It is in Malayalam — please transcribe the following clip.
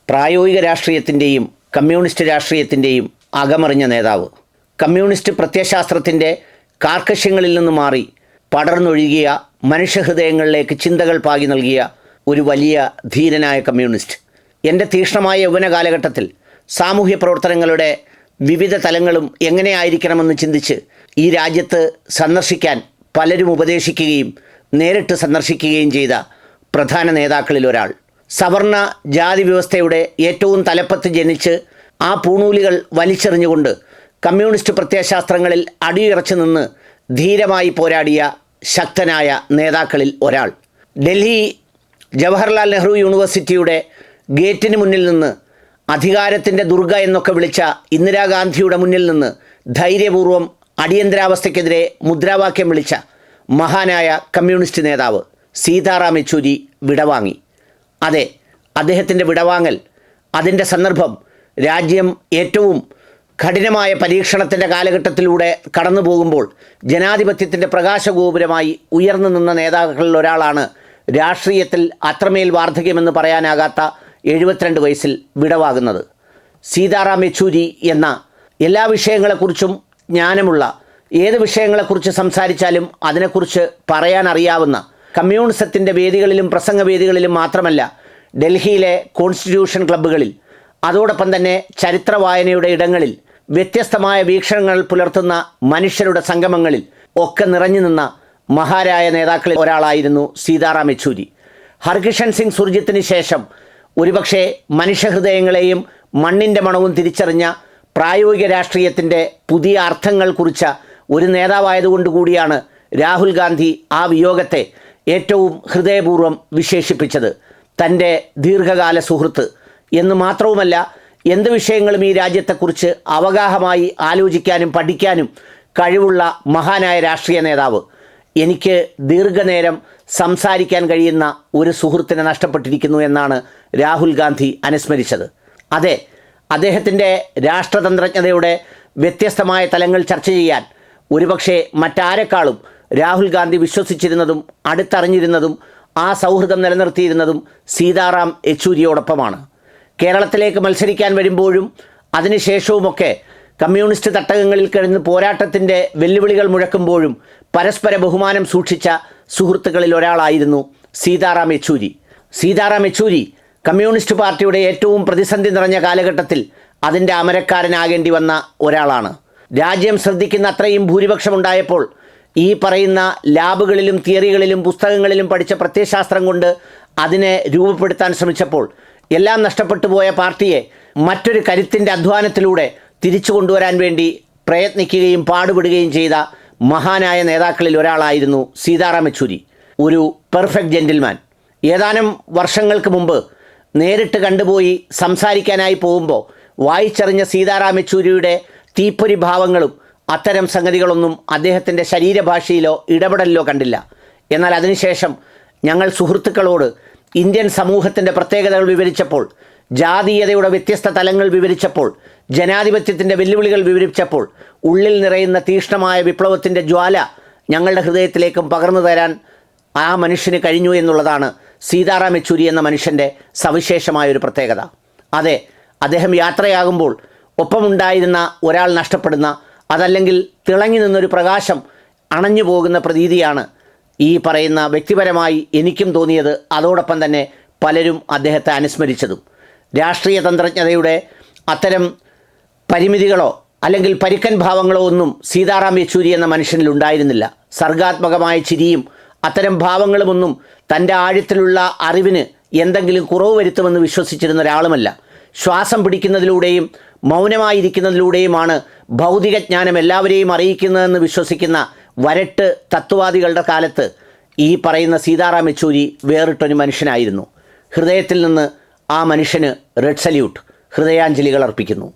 പ്രായോഗിക രാഷ്ട്രീയത്തിൻ്റെയും കമ്മ്യൂണിസ്റ്റ് രാഷ്ട്രീയത്തിൻ്റെയും അകമറിഞ്ഞ നേതാവ്. കമ്മ്യൂണിസ്റ്റ് പ്രത്യയശാസ്ത്രത്തിൻ്റെ കാർക്കശ്യങ്ങളിൽ നിന്ന് മാറി പടർന്നൊഴുകിയ മനുഷ്യഹൃദയങ്ങളിലേക്ക് ചിന്തകൾ പാകി നൽകിയ ഒരു വലിയ ധീരനായ കമ്മ്യൂണിസ്റ്റ്. എൻ്റെ തീക്ഷ്ണമായ യൗവന കാലഘട്ടത്തിൽ സാമൂഹ്യ പ്രവർത്തനങ്ങളുടെ വിവിധ തലങ്ങളും എങ്ങനെയായിരിക്കണമെന്ന് ചിന്തിച്ച് ഈ രാജ്യത്ത് സന്ദർശിക്കാൻ പലരും ഉപദേശിക്കുകയും നേരിട്ട് സന്ദർശിക്കുകയും ചെയ്ത പ്രധാന നേതാക്കളിൽ ഒരാൾ. സവർണ ജാതി വ്യവസ്ഥയുടെ ഏറ്റവും തലപ്പത്ത് ജനിച്ച് ആ പൂണൂലുകൾ വലിച്ചെറിഞ്ഞുകൊണ്ട് കമ്മ്യൂണിസ്റ്റ് പ്രത്യയശാസ്ത്രങ്ങളിൽ അടിയുറച്ചു നിന്ന് ധീരമായി പോരാടിയ ശക്തനായ നേതാക്കളിൽ ഒരാൾ. ഡൽഹി ജവഹർലാൽ നെഹ്റു യൂണിവേഴ്സിറ്റിയുടെ ഗേറ്റിന് മുന്നിൽ നിന്ന് അധികാരത്തിൻ്റെ ദുർഗ എന്നൊക്കെ വിളിച്ച ഇന്ദിരാഗാന്ധിയുടെ മുന്നിൽ നിന്ന് ധൈര്യപൂർവ്വം അടിയന്തരാവസ്ഥയ്ക്കെതിരെ മുദ്രാവാക്യം വിളിച്ച മഹാനായ കമ്മ്യൂണിസ്റ്റ് നേതാവ് സീതാറാം യെച്ചൂരി വിടവാങ്ങി. അതെ, അദ്ദേഹത്തിൻ്റെ വിടവാങ്ങൽ, അതിൻ്റെ സന്ദർഭം രാജ്യം ഏറ്റവും കഠിനമായ പരീക്ഷണത്തിൻ്റെ കാലഘട്ടത്തിലൂടെ കടന്നു പോകുമ്പോൾ ജനാധിപത്യത്തിൻ്റെ പ്രകാശഗോപുരമായി ഉയർന്നു നിന്ന നേതാക്കളിൽ ഒരാളാണ് രാഷ്ട്രീയത്തിൽ അത്രമേൽ വാർദ്ധക്യമെന്ന് പറയാനാകാത്ത 72 വയസ്സിൽ വിടവാകുന്നത്. സീതാറാം യെച്ചൂരി എന്ന എല്ലാ വിഷയങ്ങളെക്കുറിച്ചും ജ്ഞാനമുള്ള, ഏത് വിഷയങ്ങളെക്കുറിച്ച് സംസാരിച്ചാലും അതിനെക്കുറിച്ച് പറയാൻ അറിയാവുന്ന, കമ്മ്യൂണിസത്തിൻ്റെ വേദികളിലും പ്രസംഗവേദികളിലും മാത്രമല്ല ഡൽഹിയിലെ കോൺസ്റ്റിറ്റ്യൂഷൻ ക്ലബ്ബുകളിൽ, അതോടൊപ്പം തന്നെ ചരിത്ര വായനയുടെ ഇടങ്ങളിൽ, വ്യത്യസ്തമായ വീക്ഷണങ്ങൾ പുലർത്തുന്ന മനുഷ്യരുടെ സംഗമങ്ങളിൽ ഒക്കെ നിറഞ്ഞു നിന്ന മഹാരായ നേതാക്കളിൽ ഒരാളായിരുന്നു സീതാറാം യെച്ചൂരി. ഹർകിഷൻ സിംഗ് സുർജിത്തിന് ശേഷം ഒരുപക്ഷെ മനുഷ്യഹൃദയങ്ങളെയും മണ്ണിൻ്റെ മണവും തിരിച്ചറിഞ്ഞ പ്രായോഗിക രാഷ്ട്രീയത്തിൻ്റെ പുതിയ അർത്ഥങ്ങൾ കുറിച്ച ഒരു നേതാവായതുകൊണ്ട് കൂടിയാണ് രാഹുൽ ഗാന്ധി ആ വിയോഗത്തെ ഏറ്റവും ഹൃദയപൂർവ്വം വിശേഷിപ്പിച്ചത് തൻ്റെ ദീർഘകാല സുഹൃത്ത് എന്ന്. മാത്രവുമല്ല, എന്ത് വിഷയങ്ങളും ഈ രാജ്യത്തെക്കുറിച്ച് അവഗാഹമായി ആലോചിക്കാനും പഠിക്കാനും കഴിവുള്ള മഹാനായ രാഷ്ട്രീയ നേതാവ്. എനിക്ക് ദീർഘനേരം സംസാരിക്കാൻ കഴിയുന്ന ഒരു സുഹൃത്തിനെ നഷ്ടപ്പെട്ടിരിക്കുന്നു എന്നാണ് രാഹുൽ ഗാന്ധി അനുസ്മരിച്ചത്. അതെ, അദ്ദേഹത്തിൻ്റെ രാഷ്ട്രതന്ത്രജ്ഞതയുടെ വ്യത്യസ്തമായ തലങ്ങൾ ചർച്ച ചെയ്യാൻ ഒരുപക്ഷെ മറ്റാരെക്കാളും രാഹുൽ ഗാന്ധി വിശ്വസിച്ചിരുന്നതും അടുത്തറിഞ്ഞിരുന്നതും ആ സൗഹൃദം നിലനിർത്തിയിരുന്നതും സീതാറാം യെച്ചൂരിയോടൊപ്പമാണ്. കേരളത്തിലേക്ക് മത്സരിക്കാൻ വരുമ്പോഴും അതിനുശേഷവുമൊക്കെ കമ്മ്യൂണിസ്റ്റ് തട്ടകങ്ങളിൽ കിടന്ന് പോരാട്ടത്തിൻ്റെ വെല്ലുവിളികൾ മുഴക്കുമ്പോഴും പരസ്പര ബഹുമാനം സൂക്ഷിച്ച സുഹൃത്തുക്കളിൽ ഒരാളായിരുന്നു സീതാറാം യെച്ചൂരി. സീതാറാം യെച്ചൂരി കമ്മ്യൂണിസ്റ്റ് പാർട്ടിയുടെ ഏറ്റവും പ്രതിസന്ധി നിറഞ്ഞ കാലഘട്ടത്തിൽ അതിൻ്റെ അമരക്കാരനാകേണ്ടി വന്ന ഒരാളാണ്. രാജ്യം ശ്രദ്ധിക്കുന്ന അത്രയും ഭൂരിപക്ഷമുണ്ടായപ്പോൾ ഈ പറയുന്ന ലാബുകളിലും തിയറികളിലും പുസ്തകങ്ങളിലും പഠിച്ച പ്രത്യയശാസ്ത്രം കൊണ്ട് അതിനെ രൂപപ്പെടുത്താൻ ശ്രമിച്ചപ്പോൾ എല്ലാം നഷ്ടപ്പെട്ടു പോയ പാർട്ടിയെ മറ്റൊരു കരുത്തിൻ്റെ അധ്വാനത്തിലൂടെ തിരിച്ചു കൊണ്ടുവരാൻ വേണ്ടി പ്രയത്നിക്കുകയും പാടുപെടുകയും ചെയ്ത മഹാനായ നേതാക്കളിൽ ഒരാളായിരുന്നു സീതാറാം യെച്ചൂരി. ഒരു പെർഫെക്റ്റ് ജെൻറ്റിൽമാൻ. ഏതാനും വർഷങ്ങൾക്ക് മുമ്പ് നേരിട്ട് കണ്ടുപോയി സംസാരിക്കാനായി പോകുമ്പോൾ വായിച്ചറിഞ്ഞ സീതാറാം യെച്ചൂരിയുടെ തീപ്പൊരി ഭാവങ്ങളും അത്തരം സംഗതികളൊന്നും അദ്ദേഹത്തിൻ്റെ ശരീരഭാഷയിലോ ഇടപെടലിലോ കണ്ടില്ല. എന്നാൽ അതിനുശേഷം ഞങ്ങൾ സുഹൃത്തുക്കളോട് ഇന്ത്യൻ സമൂഹത്തിൻ്റെ പ്രത്യേകതകൾ വിവരിച്ചപ്പോൾ, ജാതീയതയുടെ വ്യത്യസ്ത തലങ്ങൾ വിവരിച്ചപ്പോൾ, ജനാധിപത്യത്തിൻ്റെ വെല്ലുവിളികൾ വിവരിച്ചപ്പോൾ ഉള്ളിൽ നിറയുന്ന തീക്ഷ്ണമായ വിപ്ലവത്തിൻ്റെ ജ്വാല ഞങ്ങളുടെ ഹൃദയത്തിലേക്കും പകർന്നു തരാൻ ആ മനുഷ്യന് കഴിഞ്ഞു എന്നുള്ളതാണ് സീതാറാം യെച്ചൂരി എന്ന മനുഷ്യൻ്റെ സവിശേഷമായൊരു പ്രത്യേകത. അതെ, അദ്ദേഹം യാത്രയാകുമ്പോൾ ഒപ്പമുണ്ടായിരുന്ന ഒരാൾ നഷ്ടപ്പെടുന്ന, അതല്ലെങ്കിൽ തിളങ്ങി നിന്നൊരു പ്രകാശം അണഞ്ഞു പോകുന്ന പ്രതീതിയാണ് ഈ പറയുന്ന വ്യക്തിപരമായി എനിക്കും തോന്നിയത്. അതോടൊപ്പം തന്നെ പലരും അദ്ദേഹത്തെ അനുസ്മരിച്ചതും. രാഷ്ട്രീയ തന്ത്രജ്ഞതയുടെ അത്തരം പരിമിതികളോ അല്ലെങ്കിൽ പരുക്കൻ ഭാവങ്ങളോ ഒന്നും സീതാറാം യെച്ചൂരി എന്ന മനുഷ്യനിൽ ഉണ്ടായിരുന്നില്ല. സർഗാത്മകമായ ചിരിയും അത്തരം ഭാവങ്ങളുമൊന്നും തൻ്റെ ആഴത്തിലുള്ള അറിവിന് എന്തെങ്കിലും കുറവ് വരുത്തുമെന്ന് വിശ്വസിച്ചിരുന്ന ഒരാളുമല്ല. ശ്വാസം പിടിക്കുന്നതിലൂടെയും മൗനമായിരിക്കുന്നതിലൂടെയുമാണ് ഭൗതികജ്ഞാനം എല്ലാവരെയും അറിയിക്കുന്നതെന്ന് വിശ്വസിക്കുന്ന വരട്ട് തത്വവാദികളുടെ കാലത്ത് ഈ പറയുന്ന സീതാറാം യെച്ചൂരി വേറിട്ടൊരു മനുഷ്യനായിരുന്നു. ഹൃദയത്തിൽ നിന്ന് ആ മനുഷ്യന് റെഡ് സല്യൂട്ട്, ഹൃദയാഞ്ജലികൾ അർപ്പിക്കുന്നു.